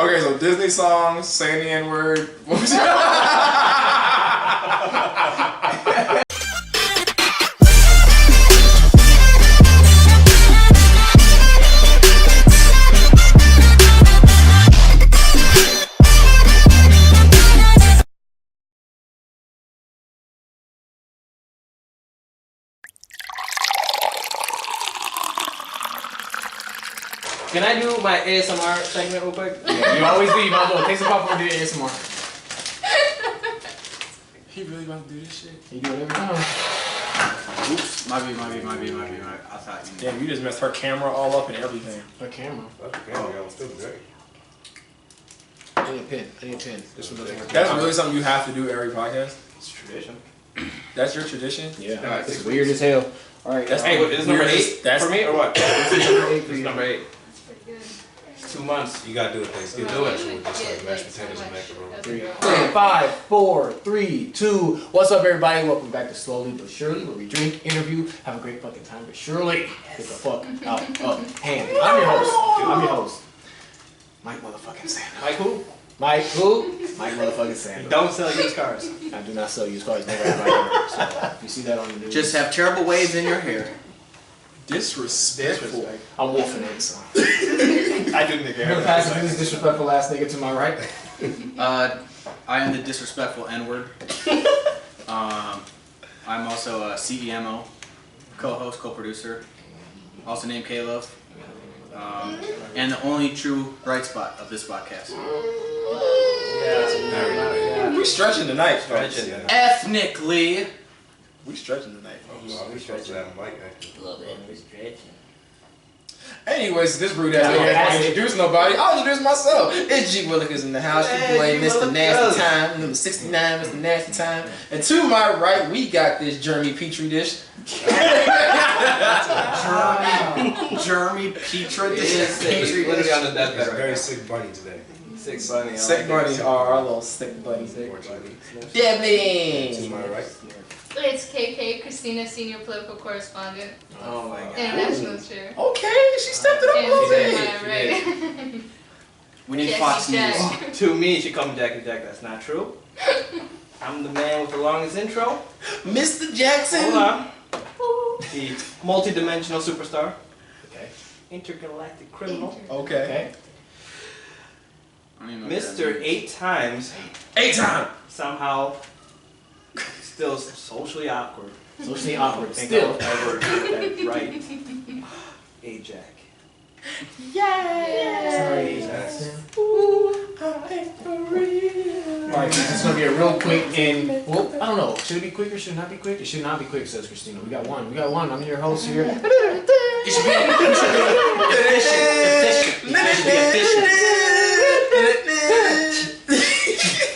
Okay, so Disney songs, saying the N-word. Can I do my ASMR segment real quick? Yeah, you always do. You might as well take some popcorn and do your ASMR. He really about to do this shit? You do it every time. Oops, my B. I thought you knew. Damn, you just messed her camera all up and everything. Her camera. That's the camera, y'all still great. I need a pen. This one doesn't work. That's really something you have to do every podcast? It's tradition. That's your tradition? Yeah, it's weird as hell. Alright, That's Hey, is this number 8 That's for me or what? this is number 8 for This is you. number 8. Pretty good. 2 months. You gotta do it Thanksgiving Do it. special with just like mashed potatoes and macaroni. 5, 4, 3, 2. What's up, everybody? Welcome back to Slowly But Surely, where we drink, interview, have a great fucking time, but surely get the fuck out of hand. I'm your host. Mike motherfucking Sanders. Mike who? Mike who? Mike motherfucking Sanders. Don't sell used cars. I do not sell used cars. Never have I ever. So if you see that on the news, Just have terrible waves in your hair. Disrespectful. I'm wolfing it. So I do think I'm gonna pass it to this disrespectful ass nigga to my right. I am the disrespectful N-word. I'm also a CEMO, co-host, co-producer, also named Caleb, and the only true bright spot of this podcast. We stretching tonight, folks. Ethnically. We stretching tonight, folks. We supposed to have a mic actually. Anyways, this rude ass nigga ain't introduce nobody. I'll introduce myself. It's G Willikers in the house. Your boy, Mr. Nasty Time. Number 69, Mr. Nasty Time. And to my right, we got this Jeremy Petri dish. Jeremy Petra dish. Literally on the deathbed It's a right very now. sick bunny today. Sick bunny. Sick bunny, our little sick bunny. Unfortunately. Debbie. To my right. It's KK, Christina, Senior Political Correspondent, Oh my god. International Chair. Okay, she stepped it up a And little to bit. my right. We need Jesse Fox Jack. News. To me, she called me Jackie Jack. That's not true. I'm the man with the longest intro. Mr. Jackson. Hold on. The multi-dimensional superstar. Okay. Intergalactic criminal. Okay. Okay. I don't even know what that Mr. means. 8 times. 8 time. Somehow still socially awkward. Socially awkward. Think Still. I'll ever get that right. Ajax. Sorry, Jackson. Alright, this is gonna be a real quick and well, I don't know. Should it be quick or should it not be quick? It should not be quick, says Christina. We got one. I'm your host here. It should be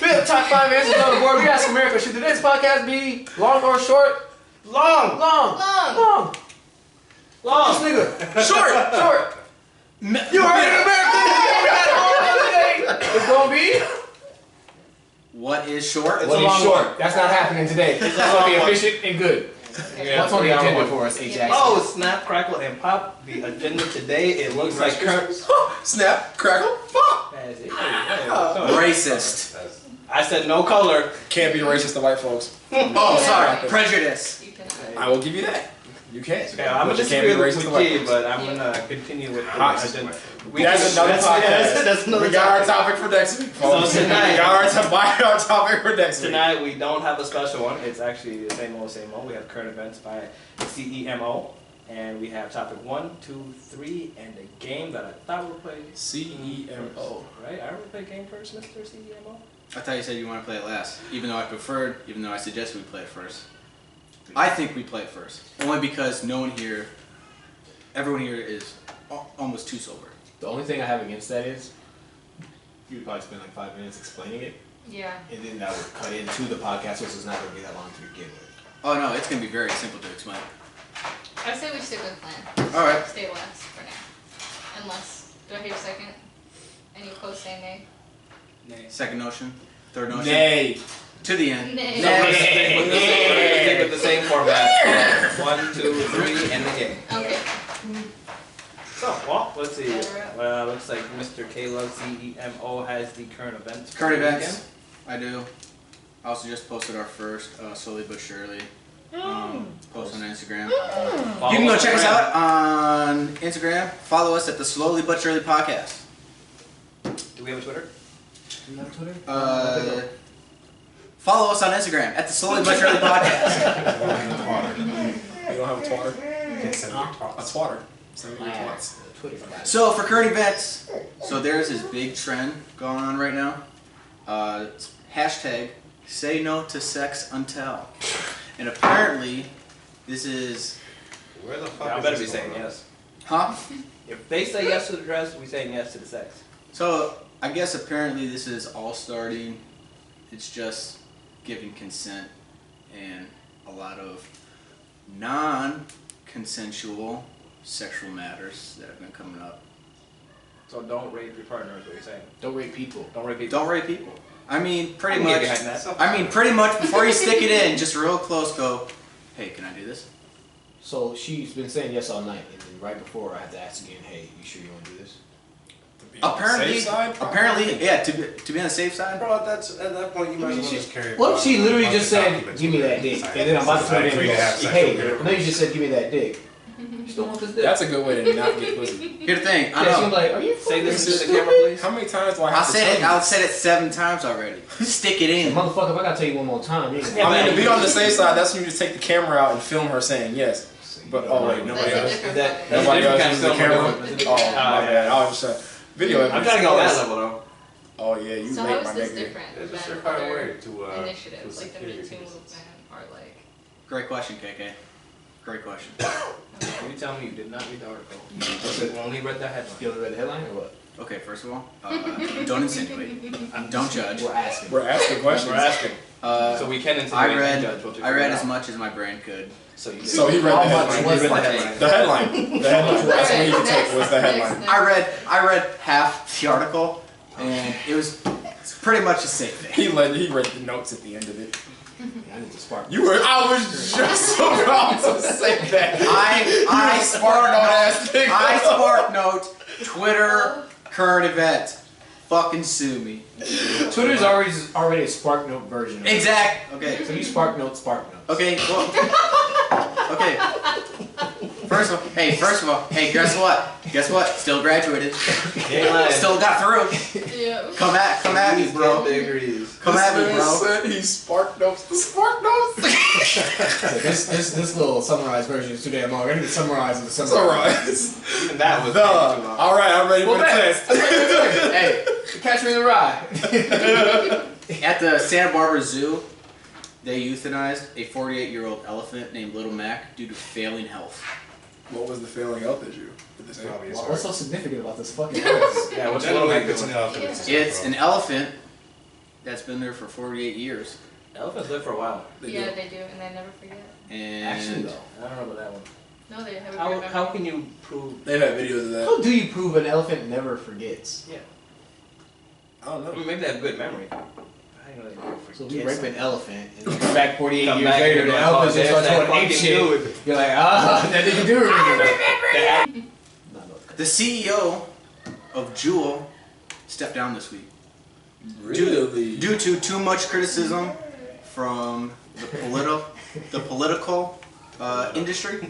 We have top 5 answers on the board. We ask America, should today's podcast be long or short? Long! Long. This nigga. Short. You heard it, America. It's gonna be. What is short? It's a long short. That's not happening today. It's gonna be efficient and good. What's on the agenda for us, H. Jackson? Oh, snap, crackle, and pop. The agenda today, it looks like Snap, crackle, pop. Racist. I said no color. Can't be racist to white folks. Oh, sorry. Prejudice. You can I will give you that. You can. Okay, I'm gonna But you can't disagree be with racist to white T, folks. but I'm gonna continue with the Hot agenda. That's another podcast. That's another We got our topic. topic for next week, folks. So tonight- We got our topic for next week. Tonight we don't have a special one. It's actually the same old. We have current events by CEMO, and we have topic 1, 2, 3, and a game that I thought we'd play. CEMO. Right? I would play a game first, Mr. CEMO. I thought you said you want to play it last, even though I suggested we play it first. I think we play it first, only because everyone here is almost too sober. The only thing I have against that is you'd probably spend like 5 minutes explaining it, Yeah. and then that would cut into the podcast, so it's not gonna be that long to begin with. Oh no, it's gonna be very simple to explain. I say we stick with plan. All right. Stay last for now. Unless, do I hear a second? Any opposed say nay? Nay. Second notion, third notion, Nay. to the end. Nay. So we're gonna stick with the same format. 1, 2, 3, and the game. Okay. So So, well, let's see. Looks like Mr. Caleb CEMO has the current events. for Current the events. I do. I also just posted our first, slowly but surely. Post on Instagram. Follow You can go us check us around. out on Instagram. Follow us at the Slowly But Surely Podcast. Do we have a Twitter? You have Twitter? Follow us on Instagram at the Slowly But Surely Podcast. You don't have a twatter? Can't send me A talks. twatter. Send me your Yeah. twats. Twitter. So for current events, so there's this big trend going on right now. It's hashtag say no to sex until. And apparently, this is... Where the fuck I is better this be saying going on? yes. Huh? If they say yes to the dress, we saying yes to the sex. So, I guess apparently this is all starting, it's just giving consent and a lot of non-consensual sexual matters that have been coming up. So don't rape your partner is what you're saying. Don't rate people. Don't rape people. Don't rape people. I mean, pretty I can get much, behind that. I mean, pretty much before you stick it in, just real close go, hey, can I do this? So she's been saying yes all night, and then right before I had to ask again, hey, you sure you want to do this? To be on the Apparently, safe side, probably. apparently, yeah, to be on the safe side. Bro, that's at that point you might as well just carry it. What if she literally just said, Documents give me with that her. dick, It's and then I'm about to put it in free and to have go, sex hey, with her. I know you just said give me that dick. You still want this dick? That's a good way to not get pussy. Here's the thing, I Yeah, she's know. like, are you Say fucking this to the stupid? camera, please. How many times do I I have to said tell it. you? I said it 7 times already. Stick it in. Motherfucker, if I gotta tell you one more time, you ain't Yeah, I mean, to but- be on the safe side, that's when you just take the camera out and film her saying yes. But oh wait, nobody That's a else. different That- fucking- that's Nobody different else kind of uses the film. camera. That's a Oh different my kind of- bad. I was just video I'm evidence. trying to go on that level though. Oh yeah, you So make how my is this nigga. different It's just a than surefire other way to initiatives, like the secure Me your Too business. movement or like? Great question, KK. Great question. You tell me you did not read the article. You only read the headline. You only read the headline or what? Okay, first of all, don't insinuate. Don't judge. We're asking. We're asking questions. We're asking. So we can insinuate I and read. judge what you I read figure as out. much as my brain could. So you So he read the How much headline. was He read that? the headline. The headline. That's what he could take was the headline. Next. I read half the article, and it's pretty much the same thing. He read the notes at the end of it. I need to spark. I was just about to say that. I Spark note ass nigga. I spark note Twitter current event. Fucking sue me. Twitter's already a Spark Note version. Of it. Exact. Okay. So you Spark Note. Okay. Well. Okay. First of all, hey, guess what? Guess what? Still graduated. Still got through. Yeah. Come at me, bro. Degrees. Come at me, bro. Said he spark notes. The spark notes. So this little summarized version is too damn long. I need to summarize the It's summarize. alright. Even that was The. too long. All right, I'm ready for the Well, test. Hey, catch me in the ride. At the Santa Barbara Zoo, they euthanized a 48-year-old elephant named Little Mac due to failing health. What was the failing health issue? Did they say? Probably a What's so start. significant about this fucking house? Yeah, what's Generally, Little Mac if it's an doing? elephant, it's a It's start, an bro. elephant that's been there for 48 years. Elephants live for a while. Yeah, they do, and they never forget. And Actually, though, I don't know about that one. No, they have a How, great how memory. can you prove? They've had videos of that. how do you prove an elephant never forgets? I don't I know. mean, maybe they have good memory. I didn't know they never So forget we rape something. an elephant, and then come back 48 Come years back later, and the be like, elephant oh, just there's starts that going ape fucking shit. dude. You're like, that nigga do remember. the CEO of Jewel stepped down this week. Really? Due to too much criticism from the political industry.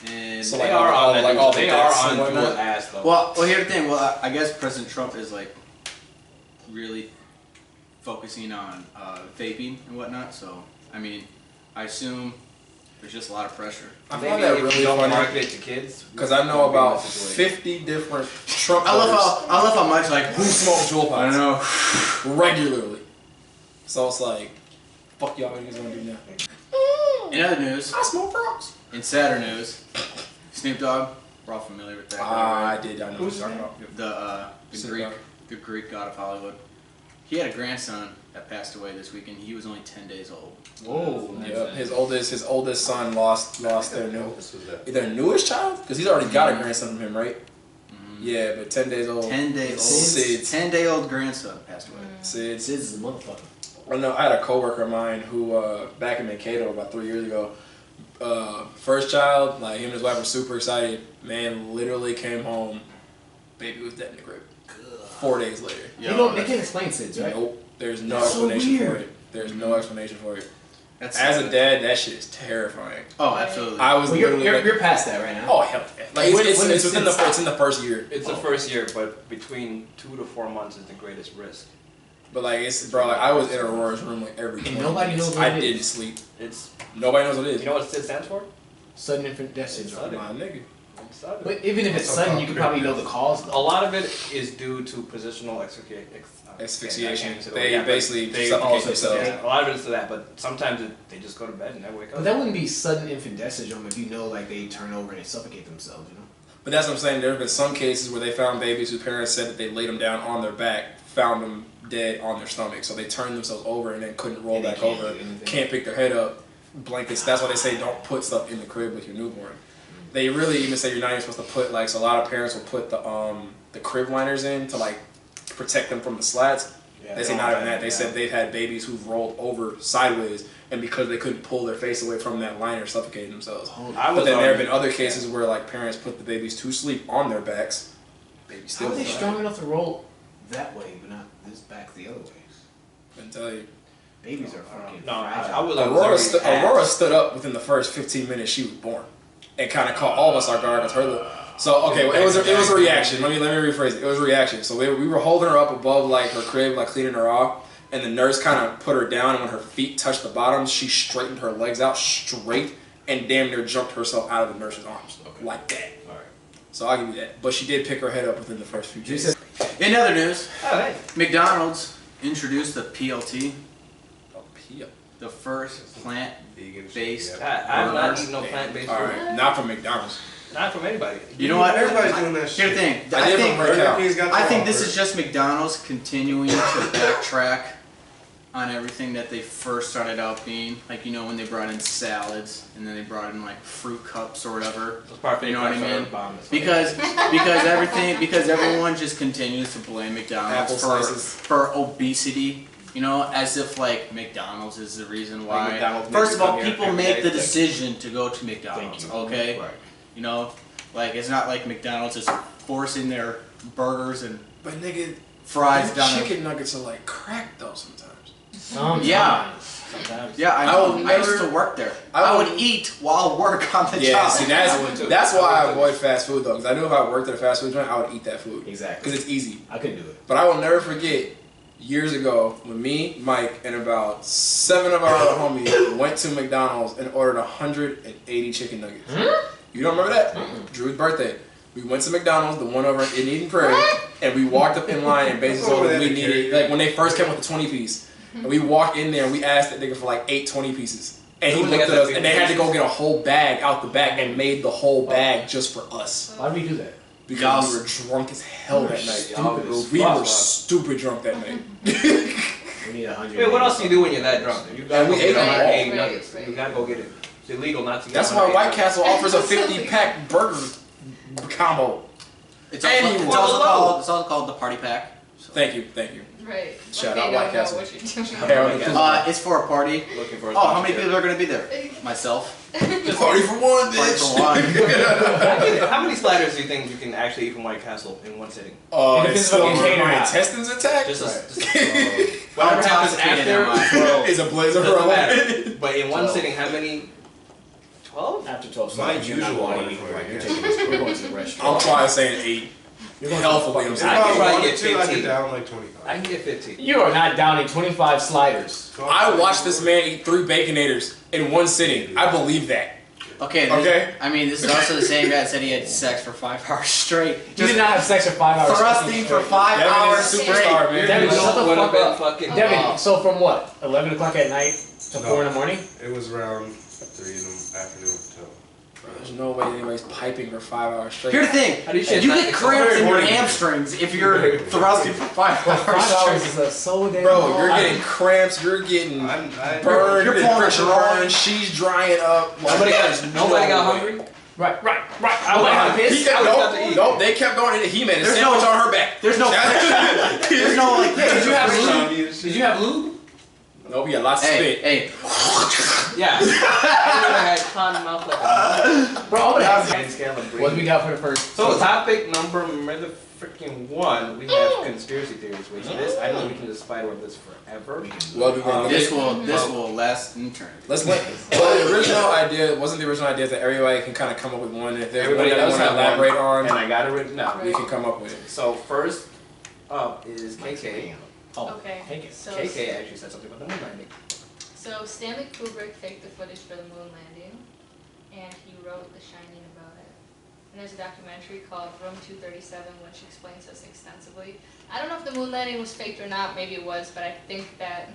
And So, They like, are all- on like, that. all the They are deaths on and Jewel's whatnot. ass though. well, here's the thing. Well, I guess President Trump is like really focusing on vaping and whatnot. So, I mean, I assume there's just a lot of pressure. I Maybe find that if really you don't funny market it to kids. because I know we'd be in about this situation. 50 different Trump I voters love how much like who smoke jewel I pods don't know. regularly. So it's like, fuck y'all niggas gonna do now? In other news, I smoke rocks. in sadder news, Snoop Dogg. We're all familiar with that. guy, I right? did. I know what you're talking about. The Snoop Greek, Dogg. the Greek god of Hollywood. He had a grandson that passed away this weekend. He was only 10 days old. Whoa. Yeah, his oldest son lost their This was that. their newest child because he's already got a grandson from him, right? Yeah, but 10 days old. 10 days old. Sid. 10-day-old grandson passed away. Sid. Sid's a motherfucker. I know I had a coworker of mine who back in Mankato about 3 years ago First child, like him and his wife were super excited. Man, literally came home, baby was dead in the crib. 4 days later. They can't explain SIDS, right? Nope. There's no That's so explanation for weird. it. There's no explanation for it. That's As a dad, that shit is terrifying. Oh, absolutely. I was Well, literally like, you're past that right now. oh hell yeah. Like it's within the it's in the first year. It's the first year, but between 2 to 4 months is the greatest risk. But like it's bro, like I was in Aurora's room like every 20 nobody minutes. knows what I it didn't is. sleep. It's Nobody knows what it is. you know what SID stands for? Sudden infant death syndrome. My nigga. But even if it's sudden, you could probably know the cause. A lot of it is due to positional Asphyxiation. Yeah, They basically suffocate also- themselves. yeah, a lot of it is to that, but sometimes they just go to bed and never wake up. But that wouldn't be sudden infant death syndrome if you know like they turn over and they suffocate themselves, you know? But that's what I'm saying. There have been some cases where they found babies whose parents said that they laid them down on their back, found them dead on their stomach. So they turned themselves over and then couldn't roll And they back can't over. do anything. Can't pick their head up. Blankets. That's why they say don't put stuff in the crib with your newborn. They really even say you're not even supposed to put like. So a lot of parents will put the crib liners in to like protect them from the slats. Yeah, They say not even that. They said they've had babies who've rolled over sideways, and because they couldn't pull their face away from that liner, suffocated themselves. But then there have been other cases where like parents put the babies to sleep on their backs. Baby How still. are they alive. strong enough to roll that way, but not this back the other way? I can tell you. Babies are fucking No, fragile. I was Aurora stood up within the first 15 minutes she was born, and kind of caught all of us off guard with her. So okay, well, it was a reaction. Let me rephrase it. It was a reaction. So we were holding her up above like her crib, like cleaning her off, and the nurse kind of put her down, and when her feet touched the bottom, she straightened her legs out straight and damn near jumped herself out of the nurse's arms like that. All right. So I'll give you that. But she did pick her head up within the first few days. In other news, Oh, hey. McDonald's introduced the PLT, Oh, Pia. the first plant-based. Yeah. I'm not eating no plant-based All food. right, not from McDonald's. Not from anybody. You know what? Everybody's doing that shit. Here's the thing. I did from Burger King. I think this is just McDonald's continuing to backtrack on everything that they first started out being. Like, you know, when they brought in salads and then they brought in like fruit cups or whatever. You know what I mean? Because everyone just continues to blame McDonald's Apple slices. for obesity. You know, as if like McDonald's is the reason why. McDonald's First makes of all, you come here people every make day. the decision to go to McDonald's. Thank you. Okay. Right. You know, like it's not like McDonald's is forcing their burgers and But nigga, fries them down. chicken nuggets are like crack though sometimes. Sometimes. Yeah. Sometimes. Yeah, I I know. would I used never- to work there. I I would- would eat while work on the Yeah, job. see I would too. that's why I I would avoid fast food though, because I knew if I worked at a fast food joint, I would eat that food Exactly. because it's easy. I couldn't do it. But I will never forget years ago when me, Mike, and about 7 of our other homies went to McDonald's and ordered 180 chicken nuggets. You don't remember that? Drew's birthday. We went to McDonald's, the one over in Eden Prairie, and we walked up in line and basically told them we needed, like when they first came with the 20 piece, and we walked in there and we asked that nigga for like 8 20 pieces. And he Ooh, they looked got at us that and they had to go get a whole bag out the back and made the whole bag just for us. Why did we do that? Because we were drunk as hell that night. Stupid as We fuck. were stupid drunk that night. We need 100. Wait, what else do you do when you're that drunk? You gotta And we go ate get them all. 180 Right, nuggets. right. You gotta go get it. It's illegal not to get That's why 180 White nuggets. Castle offers a 50-pack burger combo. It's also, Anyway. it's also called the party pack. Thank you. Right. Shout Like out they White don't know Castle. what you're doing. Harold It's for a party. Looking for a Oh, how many sponsorship. people are going to be there? Myself. Just party for one, Party bitch. for one. How many sliders do you think you can actually eat from White Castle in one sitting? It depends It's still on the container my now. intestines attacked. Just Right. whatever I'm happens intoxicated, after. am I? Bro, It's a blazer doesn't for matter. But in one 12. sitting, how many? 12? After 12 My seconds, you're not usual going to order eat. for Right, it, you're yeah. taking this. We're going to the I'm restaurant. trying saying 8. You're going Healthily, I'm If saying. I can I probably wanted get to, I 15. could down like 25. I can get 15. You are not downing 25 sliders. I watched this man eat 3 Baconators in one sitting. I believe that. Okay. Okay. I mean, this is also the same guy that said he had sex for 5 hours straight. You did not have sex for 5 hours. Thrusting for 5 Devin hours is a straight. superstar, man. Devin, shut the Would have fuck been up. fucking. Devin, so from what? 11 o'clock at night to 4 in the morning? It was around 3 in the afternoon till. There's no way anybody's piping for 5 hours straight. Here's the thing. How do you shit? You It's get not- cramps in your very hamstrings if you're thrusting for 5 But 5 hours hours straight. is so damn Bro, long. you're getting cramps. You're getting burned. You're You're pulling a pressure draw. burn. She's drying up. Like, Nobody there's got, no nobody got way. hungry? Right. I went out He pissed. kept, I was about to eat. nope, they kept going. He made a There's sandwich no- on her back. There's no like. Did you have lube? Did you have lube? No, we got lots of spit. Hey. Yeah. I had cotton mouth like a Bro, I'm gonna ask and scale of what do we got for the first? So topic number freaking 1, we have conspiracy theories, which this I know we can just fight with this forever. Well, This will last in eternity. Let's let. Well, the original idea wasn't the original idea that everybody can kind of come up with one. If there's Everybody one that does want to have elaborate one, on, and I got it written down. we can come up with it. So first up is KK. Oh, Okay. take it. So KK actually said something about the moon landing. So Stanley Kubrick faked the footage for the moon landing, and he wrote The Shining about it. And there's a documentary called Room 237, which explains this extensively. I don't know if the moon landing was faked or not. Maybe it was, but I think that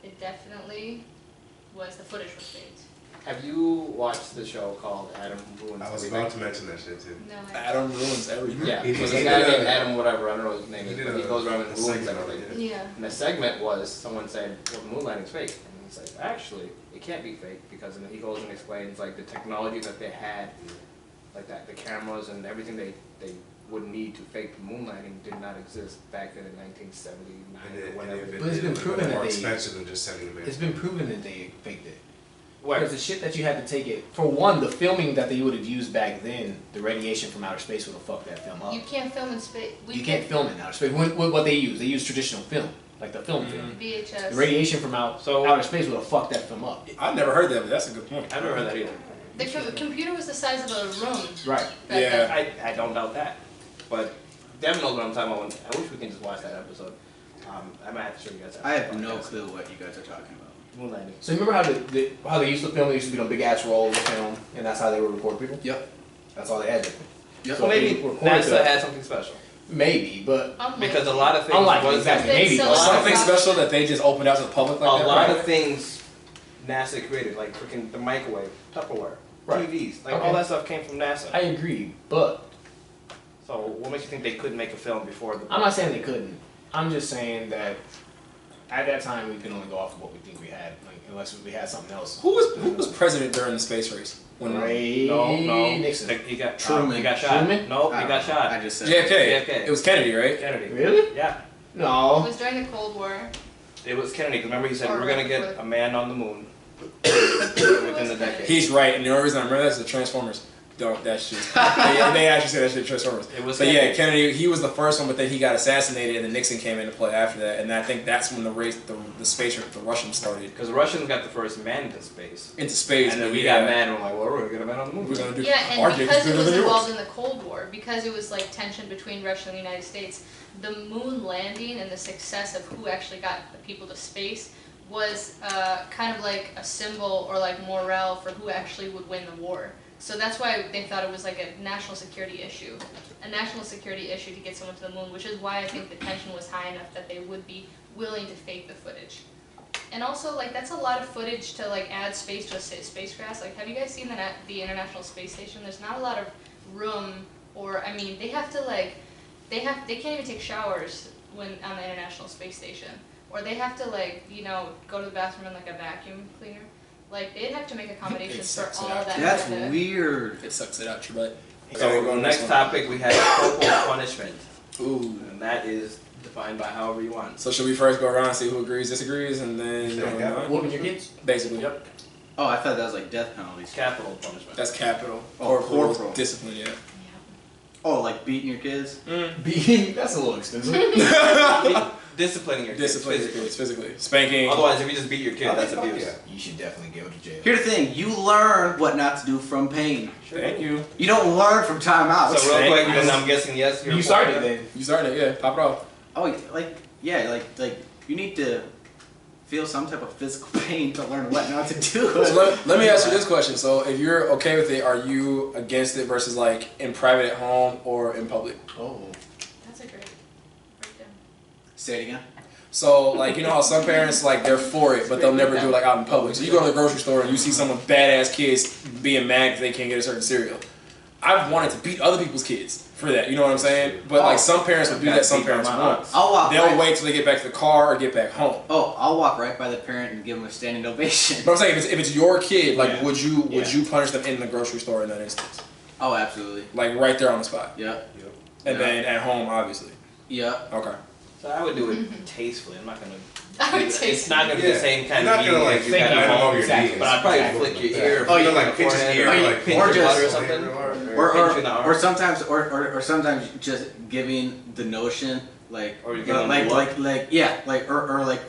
it definitely was. The footage was faked. Have you watched the show called Adam Ruins I was Everything? about to mention that shit too. No, Adam ruins everything. Yeah, He there's did a guy a- named Adam whatever, I don't know his name, He did but he a- goes around and a ruins segment everything. on it. Yeah. And the segment was, someone said, well, the moon landing's fake. And he's like, actually, it can't be fake, because and he goes and explains like the technology that they had, like that, the cameras and everything they would need to fake the moon landing did not exist back then in 1979 or whatever. But it's been proven that more they- expensive than just sending them in. It's been proven that they faked it. What? Because the shit that you had to take it, for one, the filming that they would have used back then, the radiation from outer space would have fucked that film up. You can't film in space. You can't film in outer space. What they use traditional film, like the film film. VHS. The radiation from outer space would have fucked that film up. I never heard that, but that's a good point. I've never heard that either. The computer was the size of a room. Right. back Yeah. then. I don't doubt that. But Devin knows what I'm talking about. I wish we can just watch that episode. I might have to show you guys that. I have no clue what you guys are talking about. Moon landing. So you remember how they used to film? They used to be on big ass rolls of film, and that's how they would record people. Yep. That's all they had. Yep. So maybe they recorded NASA the- had something special. Maybe, but Unlike- Because a lot of things unlike was exactly, They maybe. sell but us Something Wow. special that they just opened out to the public like A that. lot right? of things NASA created, like freaking the microwave, Tupperware, Right. TVs, like Okay. all that stuff came from NASA. I agree. But So what makes you think they couldn't make a film before the? I'm not saying they couldn't. I'm just saying that at that time we can only go off of what we think we had, like, unless we had something else. Who was president during the space race? When Ray No, Nixon. He got Truman. He got shot. Truman? No, he got shot. I just said JFK. JFK. It was Kennedy, right? Kennedy. Really? Yeah, It No. was during the Cold War. it was Kennedy. 'Cause remember he said Or we're gonna right get before. a man on the moon within the decade. He's right, and the only reason I remember that is the Transformers. Don't that shit. they actually said that shit Transformers. It was But yeah, Kennedy. Kennedy, he was the first one, but then he got assassinated, and then Nixon came into play after that, and I think that's when the race, the space race, the Russians started Because the Russians got the first man into space, into space. and then but we yeah, got mad and we're like, well, we're gonna get a man on the moon. We're gonna do Yeah, our and dick because is it bigger was than involved yours. in the Cold War, because it was like tension between Russia and the United States, the moon landing and the success of who actually got the people to space was kind of like a symbol or like morale for who actually would win the war. So that's why they thought it was like a national security issue to get someone to the moon, which is why I think the tension was high enough that they would be willing to fake the footage. And also, like, that's a lot of footage to like add space to a spacecraft. Like, have you guys seen the International Space Station? There's not a lot of room, or I mean, they have to like, they can't even take showers when on the International Space Station, or they have to like, you know, go to the bathroom in like a vacuum cleaner. Like, they'd have to make accommodations for sucks it all out. that. That's to- weird. It sucks it out your butt. So we're going next next one. topic we have corporal punishment, Ooh. and that is defined by however you want. So should we first go around and see who agrees, disagrees, and then Yeah. Whooping your kids? basically, Yep. Oh, I thought that was like death penalties. Capital punishment. that's capital. Oh, Corporal corporal. discipline, yeah. Oh, like beating your kids? Being that's a little expensive. Disciplining your Discipline kids your kids physically. physically. Spanking. Otherwise, if you just beat your kid, Oh, that's fuck abuse. yeah. You should definitely go to jail. Here's the thing, you learn what not to do from pain. Thank you. You don't learn from timeouts. So real quick, Thank you. and I'm guessing yes. you're You for started it. then. You started, yeah. Pop it off. Oh, like you need to feel some type of physical pain to learn what not to do. So let me ask you this question. So if you're okay with it, are you against it versus like in private at home or in public? Oh. That's a great breakdown. Say it again. So like, you know how some parents like they're for it, but they'll never do it like out in public. So you go to the grocery store and you see someone badass kids being mad because they can't get a certain cereal. I've wanted to beat other people's kids for that. You know what I'm saying? But like some parents will do that, some parents won't. I'll walk. They'll right, wait till they get back to the car or get back home. Oh, I'll walk right by the parent and give them a standing ovation. But I'm saying if it's your kid, like Yeah. would you Yeah. punish them in the grocery store in that instance? Oh, absolutely. Like right there on the spot. Yep. And Yeah. then at home, obviously. Yep. Okay. So I would do it tastefully. I'm not gonna. I would It's not gonna be the same kind You're of not gonna like beating as bite you him got over your Exactly. knees. but I'd probably flick your ear. Oh, you flick like your pinch his forehead, ear, or like pinch or your just- butt or something. Pinch you in the arm. or sometimes just giving the notion like Or you give them a look.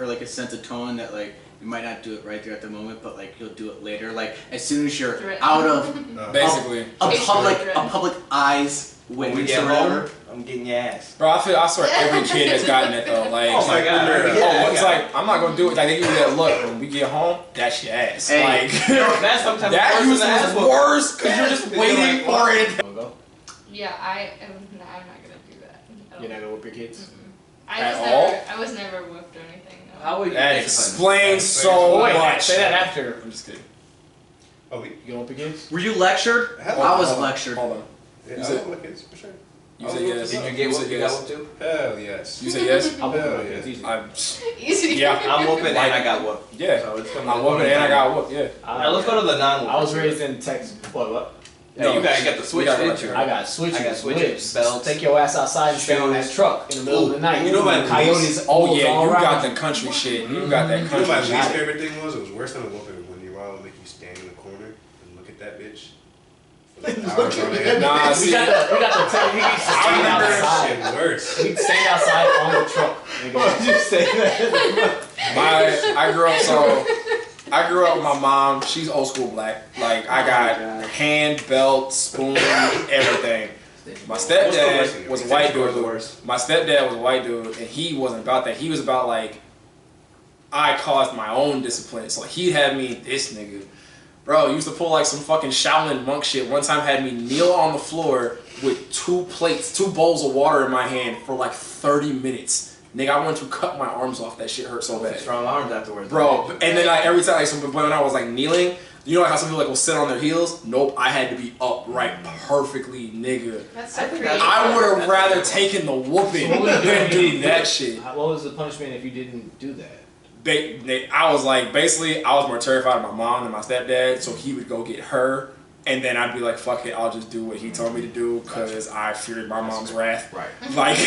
like a sense of tone that like you might not do it right there at the moment, but like you'll do it later. Like as soon as you're Threat. out of Basically. a Threat. public eyes When we witness get or whatever. home, I'm getting your ass. Bro, I swear every kid has gotten it though. Like, Oh my God. oh, it's like I'm not gonna do it. Like they give you that look when we get home. That's your ass. Hey. Like That's sometimes that worse usually than ass is whooping. worse because you're just You're waiting like, for it. Wanna go? Yeah, I'm not gonna do that. I You're don't- not gonna whoop your kids? I was At never, I was never whipped or anything. No. How would you That discipline? explains so Oh, wait, much. say that after. I'm just kidding. Oh, we. You gonna whoop your kids? Were you lectured? Hell I was Hold on, lectured. Hold on. Yeah, You I said- love my kids for sure. You I said was yes. with Did you the get You whooped? said You yes. got whooped too? Hell yes. You say yes? I'll whoop Hell my yeah. kids easy. I'm, Easy. yeah. I'm whooping and Like- I got whooped. Yeah. So it's coming. I'm whooping and I got whooped. Yeah. Now let's go to the non-whooping. I was raised in Texas. What? Yeah, you gotta get the switch, gotta didn't go you? I got switches, I got switches, whips, belts, take your ass outside and stand on that shoes. truck in the middle of the night. You know about coyotes? Oh wolves yeah, all you around got the country shit. You got that You know country my shit. least favorite thing was? It was worse than a whooping when your mom would make you stand in the corner and look at that bitch. For like hours on end. Nah, We see, got the tell you need to stand I remember outside. shit worse. We stand outside on the truck. Nigga. you say that? I grew up with my mom. She's old school black. Like I got hand, belt, spoon, everything. My stepdad was a white dude. My stepdad was a white dude, and he wasn't about that. He was about like I caused my own discipline. So like, he'd have me this nigga. Bro, he used to pull like some fucking Shaolin monk shit. One time had me kneel on the floor with 2 bowls of water in my hand for like 30 minutes. Nigga, I wanted to cut my arms off. That shit hurt so bad. Strong arms afterwards. Bro, and then like every time, like, when I was like kneeling, you know like how some people like will sit on their heels? Nope, I had to be upright perfectly, nigga. That's so I think creative. I would have rather taken the whooping So what was the than do punishment? that shit. What was the punishment if you didn't do that? I was like, basically, I was more terrified of my mom than my stepdad, so he would go get her, and then I'd be like, fuck it, I'll just do what he told me to do, because I feared my mom's wrath. Right. Like,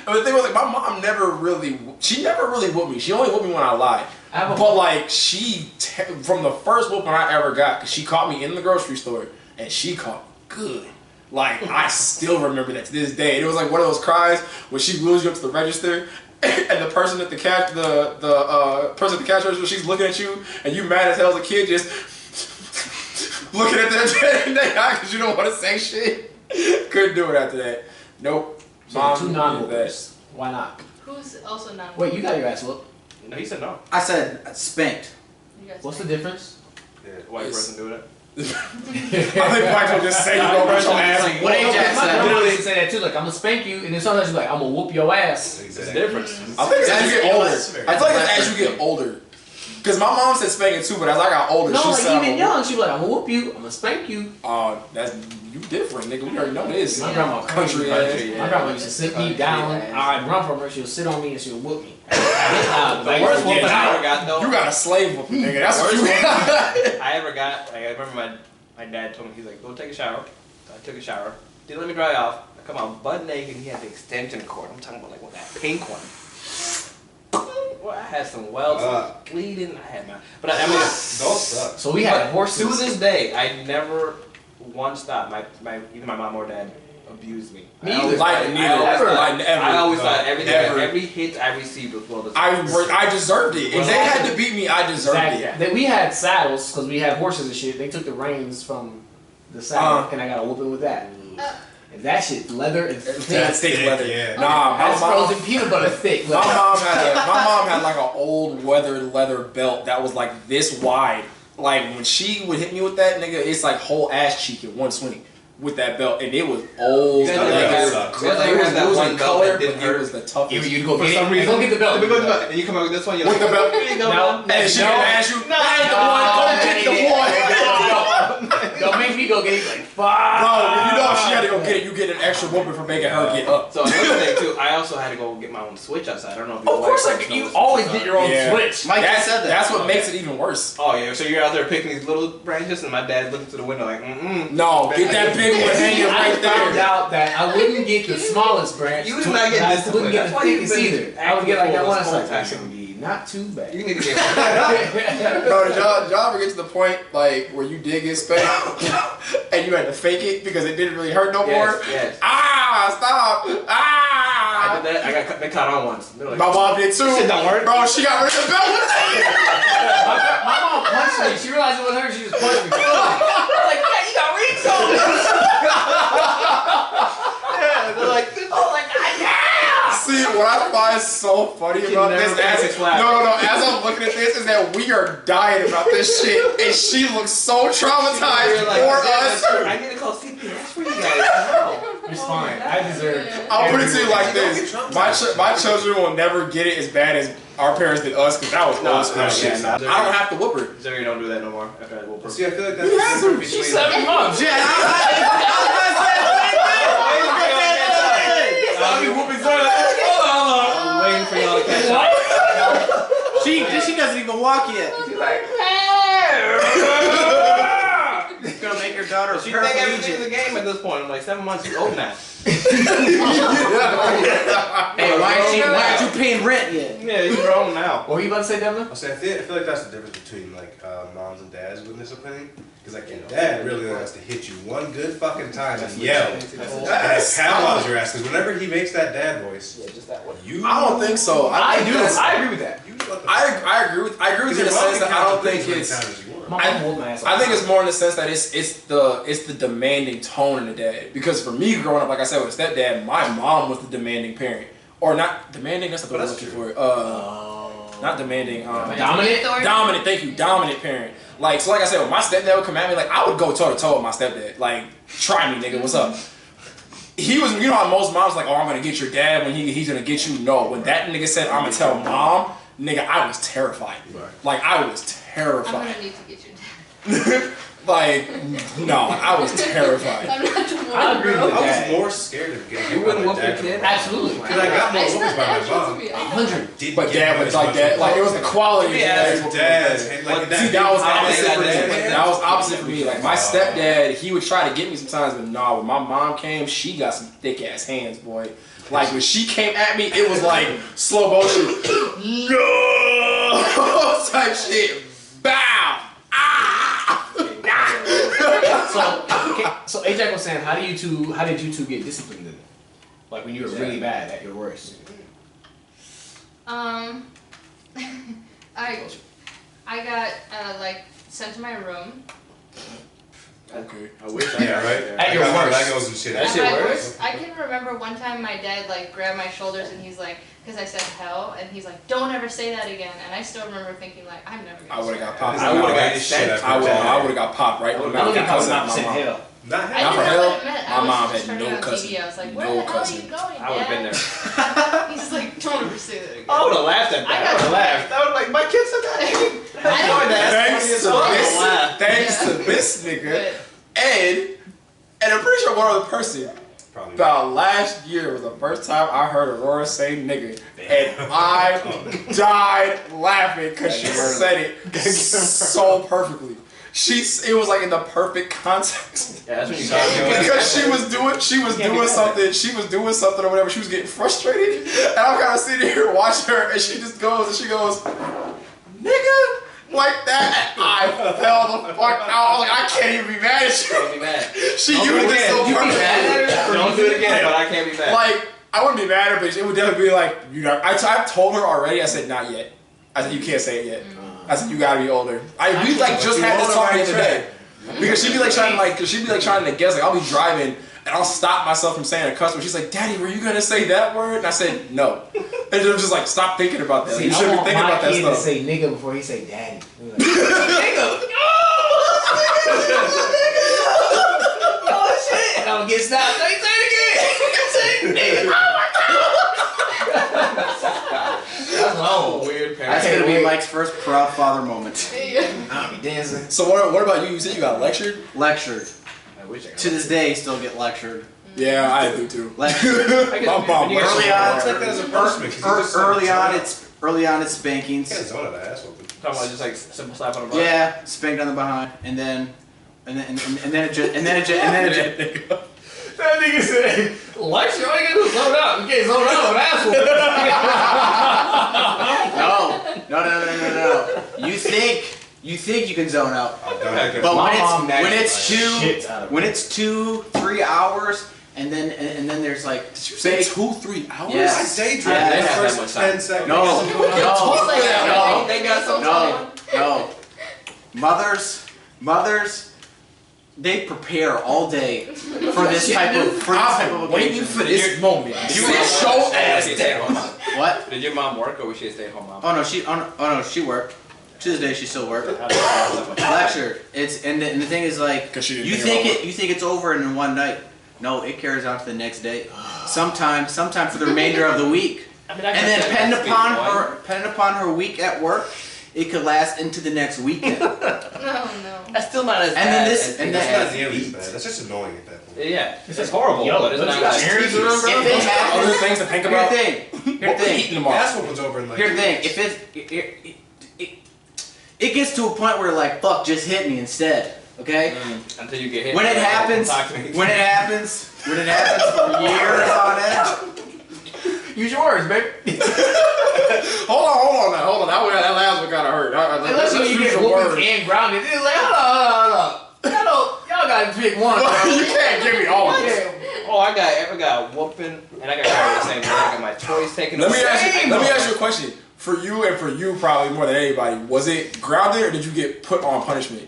but the thing was, like, my mom never really whooped me. She only whooped me when I lied. But like, from the first whooping I ever got, because she caught me in the grocery store, and she caught me good. Like, I still remember that to this day. It was like one of those cries when she wheels you up to the register, and the person at the cash, person at the cash register, she's looking at you, and you mad as hell as a kid, just looking at their because you don't want to say shit. Couldn't do it after that. Nope. So Mom, two did non-whoopers. Why not? Who's also not? Wait, you got your ass whooped. No, he said no. I said spanked. You guys What's the think? difference? Yeah. White It's- person doing it. I think Mike will just say you gonna get your ass. Like, what age My said? grandma used to say that too. Like, I'm gonna spank you, and then sometimes she's like, I'm gonna whoop your ass. It's Exactly. a difference. I think it's as you get older. That's very I feel like it's as you get older. Because my mom said spanking too, but as I got older, No, she like said, even young, she was like, I'm gonna whoop you, I'm gonna spank you. "Oh, that's you different, nigga. We already know this." My grandma Country crazy. ass. My grandma used to sit me down. I'd run from her. She'll sit on me and she'll whoop me. The Like, worst forget whooping it. I ever got though. You got a slave whooping, nigga. That's what you Worst got. I ever got. Like, I remember my dad told me, he's like, go take a shower. So I took a shower. Didn't let me dry off. I come out butt naked. He had the extension cord. I'm talking about like that pink one. Well, I had some welts, bleeding. I had my, but I mean, Those suck. So we had to horses. this day, I never once thought either my mom or dad abused me. Me I always either. thought- Neither. Never. I always thought Never. every hit I received was well deserved. I deserved it. If they had to beat me, I deserved Exactly. it. Then we had saddles because we had horses and shit. They took the reins from the saddle, and I got a whooping with that. And that shit leather and thick. That's thick leather. Yeah. Nah, That's my mom. frozen peanut butter thick My leather. mom had like an old weathered leather belt that was like this wide. Like when she would hit me with that, nigga, it's like whole ass cheek in one swing with that belt, and it was old You guys ever leather. had that- you guys ever It had that was one in belt color, that didn't but it hurt? was the toughest. You go For get some it. reason, Go get the belt. Let me go to the belt. And you come out with this one. You're With like, the belt. Here you go, No. Mom. And she No. gonna ask you, No, "That ain't the one, go get the one." Don't make me go get it. Like, fuck. Bro, you know if she had to go get it, you get an extra whooping for making her get up. So another thing too, I also had to go get my own Switch outside. I don't know if you Of course, like, you always get your own Switch. Mike just said that. That's what makes it even worse. Oh yeah, so you're out there picking these little branches, and my dad's looking through the window like, No, get that big one hanging I right found there. out that I wouldn't get the smallest branch. You did not get I disciplined. wouldn't get That's the why you've thickest been either. I would get like that acting one. this That's whole like, time. actually, not too bad. You need to get. Bro, did y'all ever get to the point like where you did get spanked and you had to fake it because it didn't really hurt no more? Yes. Ah, stop! I Ah! did that. I got been caught on once. They're like, My mom did too. Shit don't work. Bro, she got rid of the belt. My mom punched me. She realized it wasn't her. She just punched me. I was like, yeah, you got rings on. yeah, they're like, Oh my god, yeah! See, what I find so funny about never this, gets as it flat. no, as I'm looking at this, is that we are dying about this shit, and she looks so traumatized You're like, for "Yeah, us. I need to call CPS for you guys. No. It's fine. I deserve. I'll put it to you like Don't this: get my traumatized. children will never get it as bad as our parents did us, because that was No, old school no, shit. yeah, no. I don't have to whoop her. Zuri, don't do that no more. After I will. See, I feel like that's You the have difference She's between 7 months. Yeah, I'll be whooping Zoe. I was waiting for y'all to catch up. she doesn't even walk yet. She's like, It's gonna make your daughter She think everything's paraplegic. a game at this point. I'm like 7 months. She's old now. Hey, why aren't you paying rent yet? Yeah, you're grown now. what were you about to say, Devlin? I feel like that's the difference between like moms and dads with disciplining. Because like your dad really only has to hit you one good fucking time and yell, and it paralyzes your ass. Because whenever he makes that dad voice, Yeah, just that one. you. I don't think so. I think do. that's- I agree with that. You let the I agree with you in the sense that I don't think it's. My mom whooped my ass. I think it's more in the sense that it's the demanding tone in the dad. Because for me growing up, like I said, with a stepdad, my mom was the demanding parent, or not demanding. That's the word I'm looking for. Not demanding. Dominant? Dominant. Thank you. Dominant parent. Like so, like I said, when my stepdad would come at me, like I would go toe to toe with my stepdad. Like, try me, nigga. What's up? He was, you know how most moms like, oh, I'm gonna get your dad when he's gonna get you. No, when that nigga said, I'm gonna tell mom, nigga, I was terrified. Like I was I'm terrified. gonna need to get your dad. Like, no, I was terrified. I'm not the one. I agree with I that. was more scared of getting You wouldn't whoop your dad. kid? Absolutely. Because I got more It's whoopings not by that my mom. to me. 100. Didn't But get dad was as like much that. as Like it was the quality. of Yeah, dad's His whooping. dad's See, that was opposite for me. Yeah. That was opposite for me. Like my stepdad, he would try to get me sometimes, but nah. When my mom came, she got some thick ass hands, boy. Like when she came at me, it was like slow motion, no type shit. Bow. Ah. So Ajax was saying, how did you two get disciplined then? Like when you were really bad at your worst. I got like sent to my room. Okay. I wish I Yeah, right? At your worst. Legos and shit. That At shit my works? worst, I can remember one time my dad like grabbed my shoulders and he's like, because I said hell, and he's like, don't ever say that again. And I still remember thinking like, I'm never gonna I would say have got that. popped. I would've got shit. I would have got popped right in the I mouth don't think I was because of not my sent mom. hell. Not I Not didn't for know hell. what it meant. My I was mom just had turning no on cousin. TV. I was like, where No the hell cousin. are you going, I would have been Dad? there. He's like, don't ever say that again. I would have laughed at that. I would have laughed. I would like, my kid said that. Thanks to this nigga, But and I'm pretty sure one other person. Probably. About last year was the first time I heard Aurora say nigga, and I died laughing because she said it so perfectly. It was like in the perfect context. Yeah, that's when you got Because she was doing something or whatever. She was getting frustrated, and I'm kind of sitting here watching her, and she goes, nigga. Like that, I fell the fuck out. I was like, I can't even be mad at you. Don't be mad. She used it so perfectly. Don't do it again, but I can't be mad. Like, I wouldn't be mad at her, but it would definitely be like, you know, I told her already. I said, not yet. I said, you can't say it yet. I said, you gotta be older. We like just had this talk the other day because she'd be like trying to guess. Like, I'll be driving and I'll stop myself from saying a cuss word. She's like, Daddy, were you gonna say that word? And I said, no. And it was just like, stop thinking about that. See, You shouldn't be thinking about that I want my kid stuff. to say nigga before he say daddy. Like, Nigga. oh shit! And I'll get stopped. Say it again. Say nigga. Oh my god. That's wrong. Weird. your That's parents. gonna be Mike's first proud father moment. I'll be dancing. So what about you? You said you got lectured? Lectured. I wish I could. To this day, still get lectured. Yeah, I do too. Lectured. I guess My mom when you get early older, on, It's like that as a punishment. 'Cause you just Early on, it's spankings. You can't zone an ass whooping. talking about just like simple slap on the butt. Yeah, spanked on the behind, and then it just. That nigga said, lecture, all you gotta do is zone out. You can't zone out with asshole. No. You think you can zone out, Don't but My mom when it's shit out of when me. it's 2-3 hours, and then there's like Did you say 2-3 hours? Yes. I daydream Yeah, the they have first that much 10 time. seconds. No. They got some No, mothers, they prepare all day for this type of I've been waiting occasion. for this moment. You Sit show ass down. What? Did your mom work or was she a stay-at-home mom? Oh no, she worked. To this day, she still worked. Lecture. It's and the thing is like 'Cause she didn't you think think you think it's over in one night. No, it carries on to the next day. Sometime for the remainder of the week. I mean, And then depending upon her week at work, it could last into the next weekend. No, no. That's still not as And then this- as and That's then- not nearly as bad. That's just annoying at that point. yeah, it's horrible, Yo, but it's don't not you got like parents tedious. around, bro? If it happens, Other things to think about. Here's the thing. Eating tomorrow. Ass whooping's over in like. Here's the thing. If it gets to a point where like fuck, just hit me instead. Okay. Until you get hit. When it happens for years on end. Use your words, baby. Hold on now. That last one kind of hurt. Unless you use get the whoopings words. and grounded. It's like, hold on. Y'all gotta pick one. Bro. You can't give me all of this. Oh, I got whooping, and I got carried the same thing. I got my toys taken Let away. me ask you a question. For you and for you probably more than anybody, was it grounded or did you get put on punishment?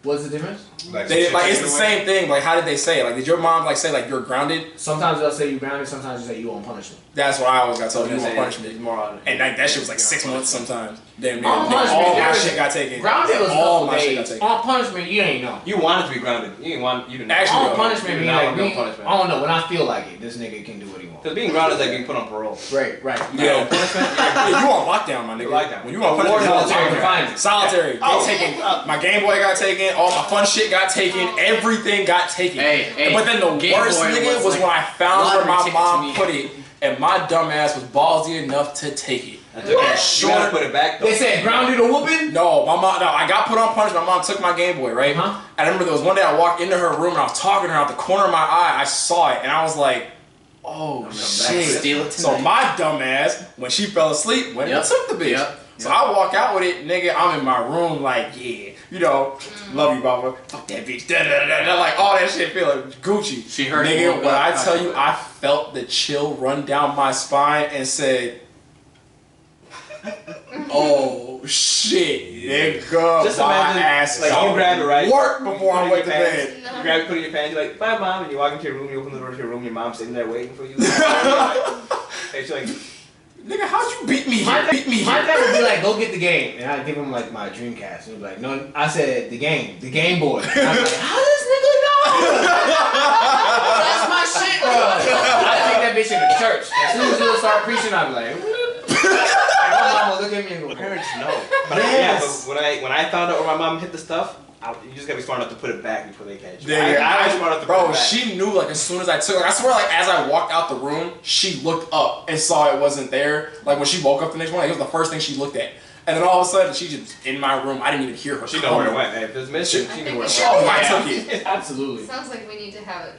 What's the difference? It's the same thing. Like, how did they say it? Like, did your mom like say like you're grounded? Sometimes they'll say you grounded, sometimes they say you on punishment. That's what I always got told. So You they on say punishment. more on. And like, that shit was like 6 months sometimes. Damn near. On punishment, All my there shit is- got taken. Grounded was a all couple my shit got days. taken. On punishment, you ain't know. You wanted to be grounded. You didn't Actually, On no. punishment, You mean did not like want to be me, on punishment. I don't know, when I feel like it, this nigga can do what he wants. Because being grounded is like being put on parole. Right. Yeah. Yeah, you on lockdown, my nigga. You're lockdown. When you on punishment, you on Solitary lockdown. confinement. Solitary. They Oh. taken. My Game Boy got taken. All my fun shit got taken. Everything got taken. Hey, But then the Game worst Boy nigga was was like when I found where lottery my ticket to mom me. put it, and my dumb ass was ballsy enough to take it. I took it. You gotta put it back though. They said grounded or whooping? No, I got put on punishment. My mom took my Game Boy, right? Uh-huh. And I remember there was one day I walked into her room and I was talking to her out the corner of my eye. I saw it and I was like, oh shit. Steal it So tonight. my dumb ass, when she fell asleep, went and took the bitch. Yep. So I walk out with it, nigga. I'm in my room, like, yeah, love you, Baba. Fuck that bitch. Da, da, da, da, like all that shit, feeling Gucci. She heard it, nigga. woke When up, I tell you, I felt the chill run down my spine and said, "Oh shit, nigga, Just my imagine, ass like, out you grab it, right? work before I went to bed." You grab it, put it in your pants, you're like, bye mom, and you walk into your room, you open the door to your room, your mom's sitting there waiting for you. And she's like, Nigga, how'd you beat me here? My here. dad would be like, go get the game. And I'd give him like my Dreamcast. And he'd be like, no, I said the Game Boy. And I was like, how does nigga know? That's my shit, bro. I take that bitch into church. As soon as he'll start preaching, I'd be like, and my mom will look at me and go, parents know. but yeah, but when I found out where my mom hit the stuff, you just gotta be smart enough to put it back before they catch you. I was smart enough to put it Bro, back. she knew like as soon as I took, like I swear, like as I walked out the room, she looked up and saw it wasn't there. Like when she woke up the next morning, it was the first thing she looked at. And then all of a sudden, she's just in my room. I didn't even hear her. She know where it went. Hey, if it's missing, she knew where it She went. knew I took it. Absolutely. Sounds like we need to have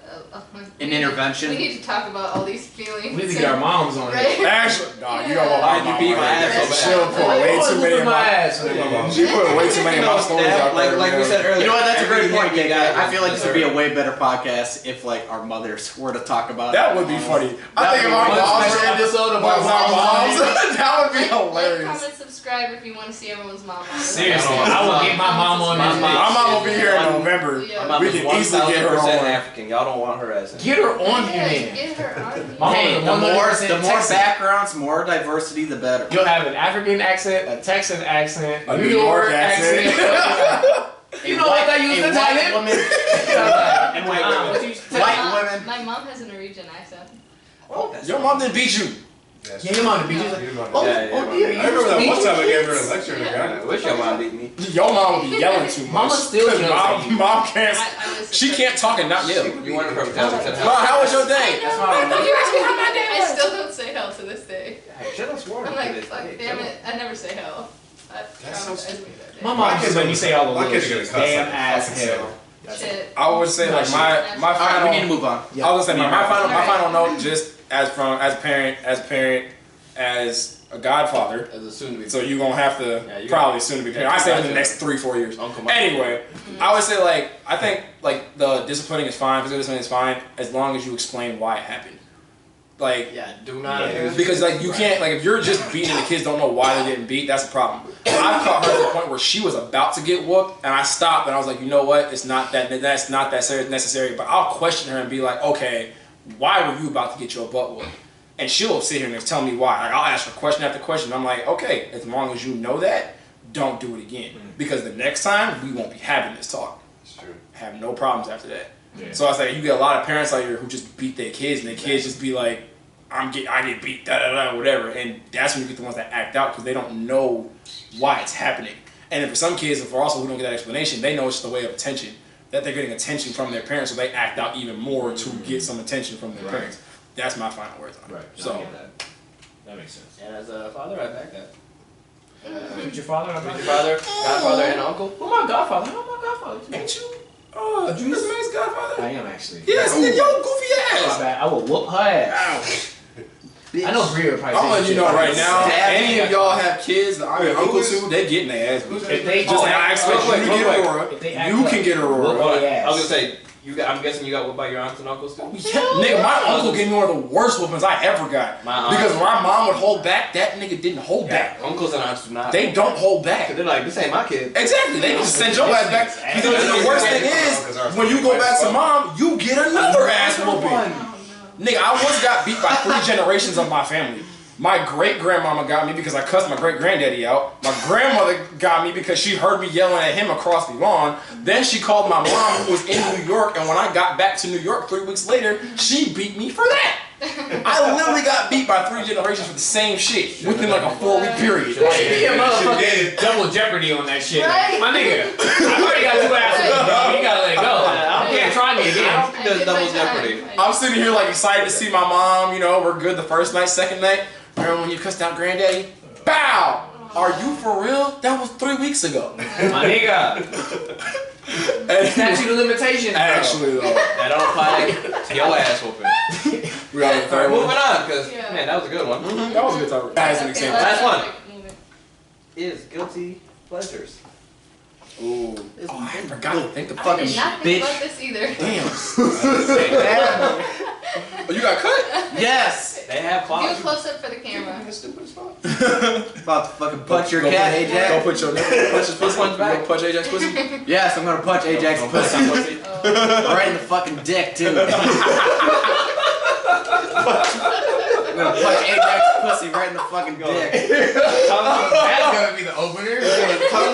An intervention. We need to talk about all these feelings. We need to get our moms on Right? here. Actually, nah, you don't want Why'd you my beat mom my right ass there. so She'll bad? put way too many of my my. ass. Man. She put way too many of my stories out like there. we man. said earlier. You know what? That's a great every point, hit we KK. got I feel like this would be a deserved. way better podcast if like our mothers were to talk about That it. would be funny. I That think if would our be moms special had this episode about about our moms, moms. that would be Like, hilarious. comment, subscribe if you want to see everyone's mom. Seriously, I will get my mom on this My bitch. mom will be here in November. Yeah. My mom We is can easily get her 1000% on. African. Y'all don't want her as. Get her on Yeah, here, man. get her on here. Mom, Hey, the 100% more Texan. backgrounds, more diversity, the better. You'll have an African accent, a Texan accent, A New York accent. You know what I used to tell him? woman, And white women. white women. My mom has a Norwegian accent. Oh, that's Your mom didn't beat you. Yeah, your mom beat you. Oh, Yeah, yeah, I remember that one time I gave her a lecture in the I ground. wish your mom beat me. Your mom would be yelling too much. Mama still 'Cause yells at you. mom can't. I was She can't talk and not yell. You wanted her to tell me. Mom, how was your day? That's why I still don't say hell to this day. Shut up, sworn. I'm like, fuck, damn it, I never say hell. That's so stupid. my mom just let me say all the My little kids are shit. gonna cuss Damn like a ass fucking hell. sailor. Shit. I would say like my Alright, we final. need to move on. Yeah. I was gonna say my Alright. final note, just as a parent, as a godfather. As a soon to be. So you're gonna have to Yeah, you probably got- soon to be yeah, parent. I say in the gotcha. next 3-4 years. Uncle Mike. Anyway, I would say like I think like the disciplining is fine, physical discipline is fine as long as you explain why it happened. Like Yeah, do not. because like you can't like if you're just beating and the kids don't know why they're getting beat, that's a problem. I caught her to the point where she was about to get whooped and I stopped and I was like, you know what? That's not that necessary. But I'll question her and be like, okay, why were you about to get your butt whooped? And she'll sit here and tell me why. Like I'll ask her question after question. I'm like, okay, as long as you know that, don't do it again. Because the next time we won't be having this talk. It's true. Have no problems after that. Yeah. So I was like, you get a lot of parents out here who just beat their kids, and their kids just be like, I get beat, da da da, whatever. And that's when you get the ones that act out because they don't know why it's happening. And then for some kids, and for also who don't get that explanation, they know it's just a way of attention. That they're getting attention from their parents, so they act out even more to get some attention from their parents. That's my final words on it. Right. So That makes sense. And as a father, I back that. Who's your father? Who's your father, godfather, and uncle? Who's my godfather? Who's my godfather? ain't you? Judas Man's godfather? I am actually. Yes, nigga, yo, goofy That's ass. bad. I will whoop her ass. I know Bria would probably I'm letting you know right now. Stab Any of y'all have kids that I'm your uncle to, they getting their ass beat. If they Just like I expect you to get real quick. Aurora, If they act you like- can get Aurora. Whoop their I was ass. gonna say, I'm guessing you got whooped by your aunts and uncles too? Nigga, my uncle gave me one of the worst whoopings I ever got. My aunt- Because when my mom would hold back, that nigga didn't hold back. Uncles and aunts do not. They don't hold back. They're like, this ain't my kid. Exactly, they just send your ass back. Because the worst thing is, when you go back to mom, you get another ass whooping. Nigga, I once got beat by 3 generations of my family. My great-grandmama got me because I cussed my great-granddaddy out. My grandmother got me because she heard me yelling at him across the lawn. Then she called my mom who was in New York, and when I got back to New York 3 weeks later, she beat me for that. I literally got beat by 3 generations for the same shit within like a 4-week period. Yeah, motherfucking double jeopardy on that shit. Right. My nigga, I already got 2 asses. You gotta let it go. You can't try me I again. don't think there's double jeopardy. I'm sitting here like excited to see my mom, you know, we're good the first night, second night. Remember when you cussed out granddaddy? Bow! Are you for real? That was 3 weeks ago. My nigga. Statute of limitations, bro. Actually though. That don't apply to your ass whooping. We got the Alright, third moving one. on, because, Yeah. man, that was a good one. That was a good topic. As an example. Last one. Moving. Is guilty pleasures. Ooh. Oh, I forgot to think the I fucking did not think bitch. about this either. Damn. Oh, you got cut? Yes! They have Do a claws. close up for the camera. Stupid as fuck. About to fucking punch your Go cat, put- Go Ajax. put your punch his pussy. Punch back. You gonna punch Ajax pussy? Yes, I'm gonna punch Ajax's pussy. Right in the fucking dick, too. I'm gonna punch Ajax's pussy right in the fucking dick. That's gonna be the opener.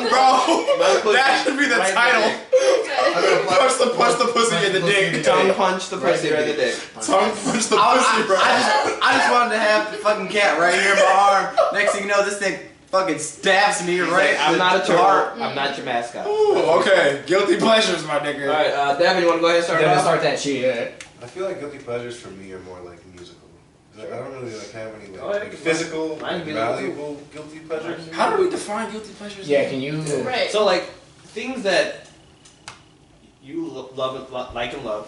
Bro, that should be the title. Punch the pussy in the dick. Tongue punch the pussy right in the dick. Tongue punch the pussy, bro. I just wanted to have the fucking cat right here in my arm. Next thing you know, this thing fucking stabs me right. I'm not a to the heart. turtle. I'm not your mascot. Ooh, okay. Guilty pleasures, my nigga. Alright, Devin, you wanna go ahead and start it Devin, off? start that shit. Yeah. I feel like guilty pleasures for me are more like musical. Like, I don't really like have any Oh, yeah, like physical, mine be valuable guilty pleasures. How do we define guilty pleasures? Yeah, can you? Right. So, like, things that you like and love,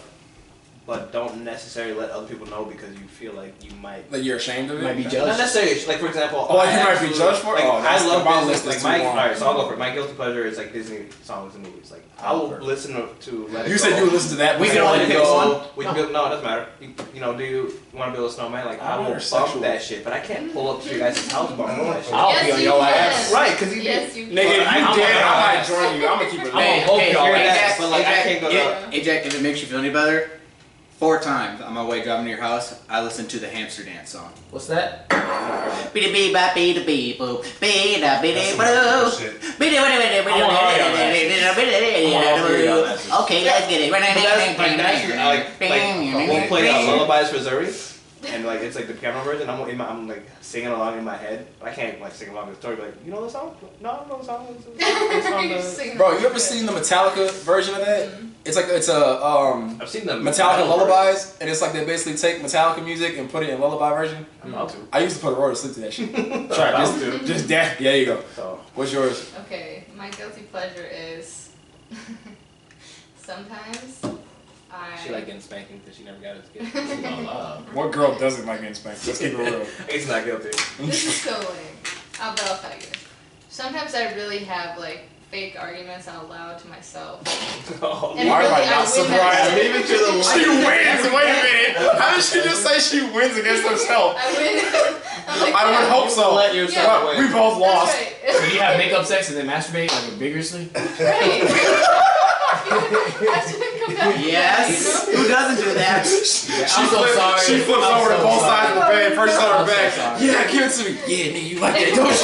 but don't necessarily let other people know because you feel like you might. Like you're ashamed of it? Might be Not jealous. necessarily. Like, for example. Oh, like you I might be absolutely- judged for it? Like, Oh, that's I love my Disney. list is Like, too my, long. alright, so I'll go for it. My guilty pleasure is like Disney songs and movies. Like, I will listen to Let It You Go. said you would listen to that. We can before only Let It pick Go. one. We can build, no, it doesn't matter. You know, do you want to build a snowman? Like, I will You're bump sexual. that shit, but I can't pull up to your guys' house bumping that shit. I'll Yes, be on you your can. ass. Right, because you Yes, you Nigga, if you I'm did, on I might your join you. I'm gonna keep it I'm low. on both Hey, y'all here, ass. Ajax, but, like, I Ajax, can't go if- Ajax, if it makes you feel any better, 4 times on my way driving to your house, I listened to the hamster dance song. What's that? Beep beep bop beep beep boop beep da beep That's beep some boo. bullshit. Beep beep beep beep Okay, let's get it. But that's like, we'll play Lullabies for Zuri. and like it's like the piano version. I'm like singing along in my head. I can't like sing along with the story. Like, you know the song? No, I don't know the song. It's on You're the. singing Bro, along you ever with seen it. the Metallica version of that? It's like it's a I've seen the Metallica lullabies, and it's like they basically take Metallica music and put it in lullaby version. I'm about to. I used to put a roll to sleep to that shit. Try About it, just that. Yeah, there you go. So What's yours? Okay, my guilty pleasure is sometimes she like getting spanking because she never got it as a kid. What girl doesn't like getting spanked? Let's keep it real. It's not guilty. This is so lame. But I'll tell you. Sometimes I really have like fake arguments out loud to myself. Oh, And Why am really, I not win surprised? that- Even to the She wins. Wait a minute. How did she just say she wins against herself? I win. I'm like, I would yeah, hope so. let yourself Yeah. win. We both That's lost. right. So you have makeup sex and then masturbate like vigorously? Right. Yes. Who doesn't do that? I'm so sorry. She flips I'm over to so both sorry. sides of the bed. First on her I'm so back. sorry. Yeah, give it to me. Yeah, nigga, you like that, don't you?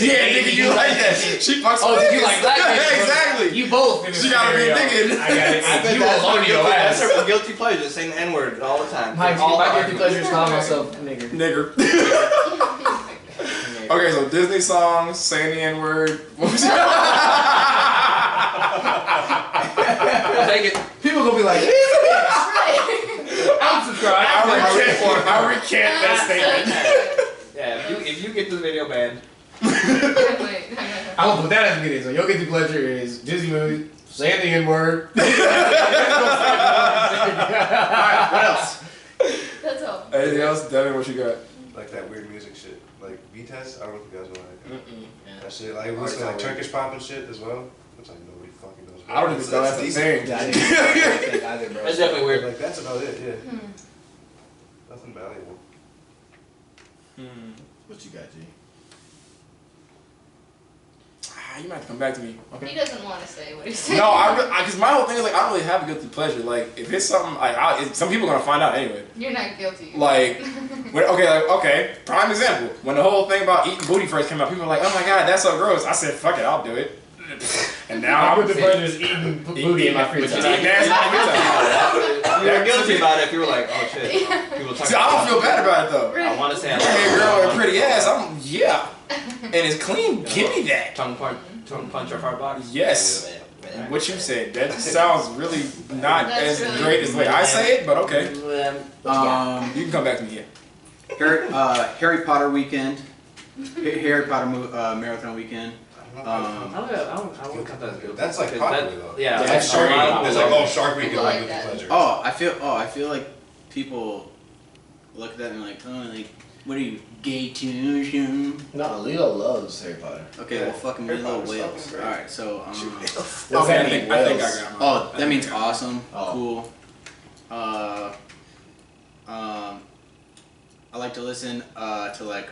Yeah, nigga, you like that. She fucks Oh, with you niggas. like black Yeah, niggas. exactly. You both. In She gotta be a nigga. I got it. I bet You that's alone her in your guilty. That's ass. her guilty pleasure, saying the N-word all the time. My All her guilty pleasure is calling arguments. myself nigger. Nigger. Okay, so Disney songs, saying the N-word. What was your- I'll take it. People gonna be like, Right. I'm subscribed. I recant that statement. Yeah, if you get the video banned, Wait. I'm gonna put that as a video. So your guilty pleasure is Disney movie, saying the N-word. Alright, what else? That's all. Anything else? Devin, what you got? Like that weird music shit. Like V-Test, I don't know if you guys know that. Yeah. That shit, like listen to like Turkish pop and shit as well. Which like nobody fucking knows. I don't even know that's a decent. thing. Yeah, I didn't think either, bro. that's definitely weird. Like that's about it, yeah. Nothing valuable. What you got, G? You might have to come back to me. He doesn't want to say what he's saying. No, because my whole thing is like I don't really have a guilty pleasure. Like if it's something like some people are gonna find out anyway. You're not guilty. Like okay, prime example. When the whole thing about eating booty first came out, people were like, "Oh my god, that's so gross." I said, "Fuck it, I'll do it." And now My I'm guilty pleasure is eating booty in my free time. You were guilty about it if you were like, oh shit. People talking See, I don't feel bad about it though. I want to say I Hey like girl with a pretty ass, and it's clean. Give me that. tongue punch of our bodies. Yes. What you said, that sounds really not That's as really- great as the way I say it, but okay. What You can come back to me here. Harry Potter weekend. Harry Potter marathon weekend. I wouldn't cut that as guilty. That's like Because popular that- though. Yeah, That's that's Shark Week. It's like, oh, Shark Week is People my like guilty that. pleasure. Oh, I feel like people look at that and like, oh, like, what are you, gay too? No, Leo loves Harry Potter. Okay, well, fucking Harry little Potter's whales. fucking great. Alright, so Okay, I think I got mine. oh, that means awesome, Oh. cool. I like to listen to like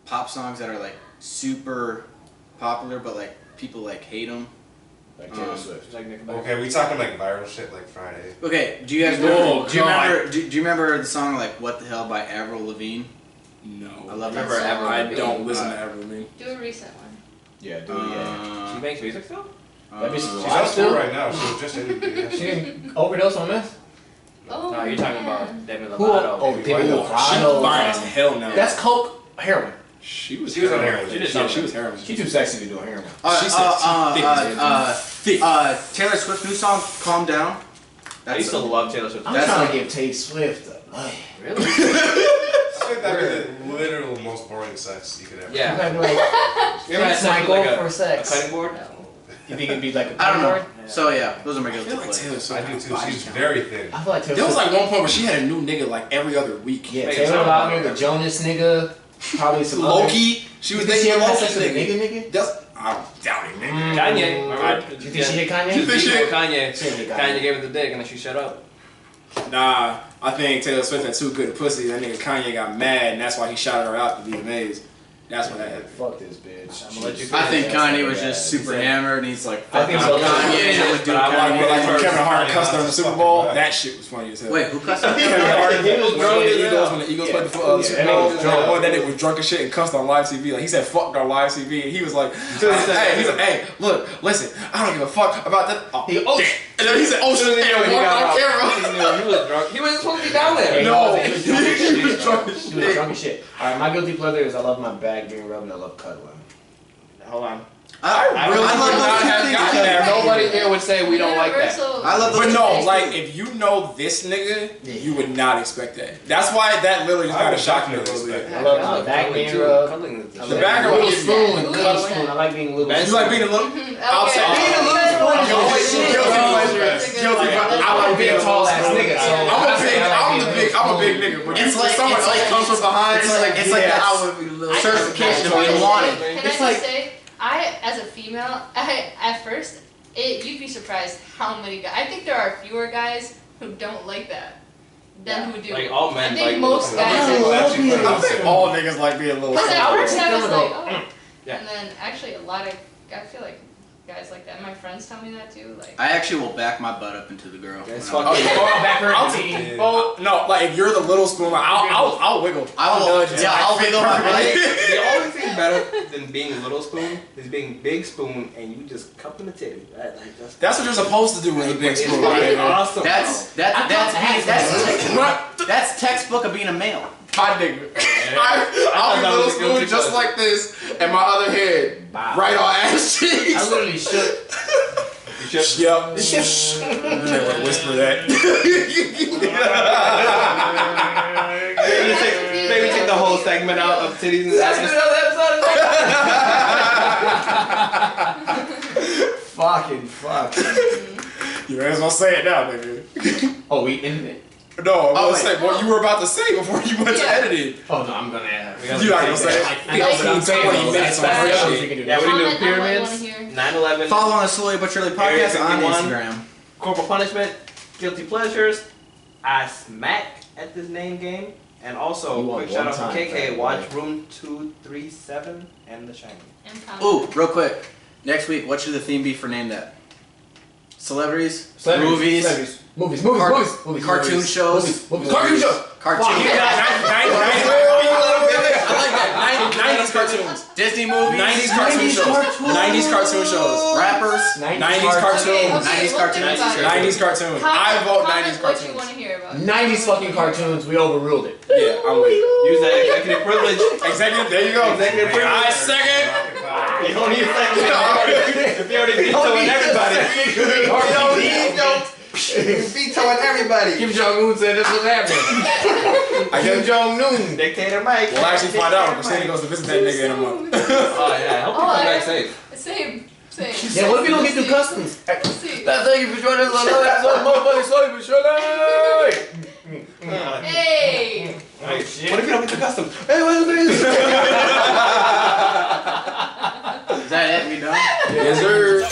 pop songs that are like super popular, but like people like hate them. Like Taylor Swift. Like Nickelback. Okay, we talking like viral shit like Friday. Okay, do you guys remember? Do you remember the song like "What the Hell" by Avril Lavigne? No. I love that that song. song. I don't listen to Avril Lavigne. Do a recent one. Yeah, dude, yeah. She makes music still? That bitch is She's alive on tour still? right now. She was just in. She didn't overdose on meth? Oh. No, you're talking about Demi Who? Lovato. Oh, Demi She Lovato. fine as hell now. That's coke, heroin. She was She was on heroin. heroin. She did Yeah, she something. was heroin. She too sexy to do heroin. She said thick. Taylor Swift's new song "Calm Down." I used to love Taylor Swift. I'm That's trying not- to give Tay Swift a money. Really? I think that'd be the literal most boring sex you could ever. Yeah. I'm like, You ever had It's something Michael like for a sex. cutting board? you think it'd be like a I don't know. board? So yeah, those are my I guilty feel like pleasures. Taylor Swift. I do had too. body She's count. very thin. I feel like Taylor There was Swift. like one point where she had a new nigga like every other week. Yeah, Make Taylor it sound Lautner, like the Jonas nigga, probably some other- Loki. She was You think she dating ever had Loki sex with a nigga. nigga? That's I doubt it, nigga. Kanye. Remember? You think she hit Kanye? You think she hit- Kanye. She hit Kanye gave her the dick and then she shut up. Nah, I think Taylor Swift had too good pussy. That nigga Kanye got mad, and that's why he shouted her out to be amazed. That's what that happened. Fuck this bitch. I'm gonna let you I think That's Kanye not was bad. just super hammered, and he's like, I think "Fuck so. Kanye." I would do But I wanna Kanye. be like Like when her. Kevin Hart Kanye cussed her in the was Super fucking Bowl, bad. that shit was funny as hell. Wait, who cussed out Kevin Kanye? Hart, He was when drunk the as Eagles, hell. when the Eagles Yeah. played the Yeah, Super that Bowl, nigga was drunk. boy, that nigga was drunk as shit and cussed on live TV. Like he said, "Fucked on live TV," and he was like, "Hey, he's like, hey, look, listen, I don't give a fuck about that." Oh, He- damn. And then he said, "Oh shit!" And walked on camera. He was drunk. He wasn't supposed to be down there. No. He was drunk as shit. He was drunk as shit. Alright, my guilty pleasure is I love my back being rubbed and I love cuddling. Hold on. I really love would not those have two gotten things. there. Nobody here would say we don't like that. I love those But two no, things. like if you know this nigga, you would not expect that. That's why that literally just I kind of would shocked me a definitely little bit. I love my back being rubbed. The back A rub little is spoon, Ooh, little yeah. spoon. I like being a little. You like being a little. I'll say Being a little guilty pleasure. Guilty pleasure. I like being a tall ass nigga. So I'm a big nigga. But It's like someone else comes from behind. it's like yeah, that I would be a little certification of Can being I wanted. just say, as a female, at first, you'd be surprised how many guys. I think there are fewer guys who don't like that than who do. Like all men. I think like most little guys. things. I think all niggas like being a little. Because at first I was Come like, on. oh. Yeah. And then actually a lot of, I feel like guys like that. My friends tell me that too. Like. I actually will back my butt up into the girl. It's when I'm- fucking. back her. Oh no! Like if you're the little spoon, like, I'll wiggle. I'll wiggle my butt. The only thing better than being a little spoon is being big spoon and you just cupping the titty. Right? Like, That's what you're supposed to do with a big it's spoon. fucking Right? awesome. That's textbook of being a male. My nigga. I'll be that little was a guilty spoon just pleasure. like this, and my other head right on ass I cheeks. literally shook. Yep. Whisper that. Maybe take the whole segment out of titties and ass. Fucking fuck. You may as well say it now, nigga. Oh, we ended it. No, I was Oh, gonna say what you were about to say before you went to Yeah. editing. Oh no, I'm gonna add. You're not gonna say it. I know, but I'm saying 20 minutes on that's that what shit. we can do. Yeah, we can do Comment on what you pyramids, wanna hear. 9/11, Follow on the Slowly But Surely Area podcast on 51. Instagram. corporal punishment, guilty pleasures. I smack at this name game, and also You won quick shout one out to time, KK. right? Watch Room 237 and The Shining. And comment. Ooh, real quick. Next week, what should the theme be for Name That? Celebrities? Celebrities, Movies? celebrities. Movies, Cartoon shows? Cartoon shows. Cartoon. I like that. 90s cartoons. Disney movies? 90s cartoon shows. 90s cartoon shows. Rappers? 90s cartoons. 90s we'll cartoons. think about it. 90s cartoons. I Comment- vote comment 90s what you cartoons. want to hear about. 90s fucking cartoons. We overruled it. Yeah, I'm with you. Use that executive privilege. Executive, there you go. Executive privilege. I second. You don't need that. If you already vetoing everybody. Vetoing everybody. Kim Jong Un said this was happening. I Kim guess Jong Un. Dictator Mike. we'll actually find out. Christina goes to visit that nigga in a month. Oh yeah, I hope you come back safe. Same. Yeah, what if you don't get through customs? We'll see. Thank you for joining us on another episode of Motherfucking Slowly But Surely. Hey! What if you don't get the custom? Hey, what is this? Is that it? We done? Yes, sir.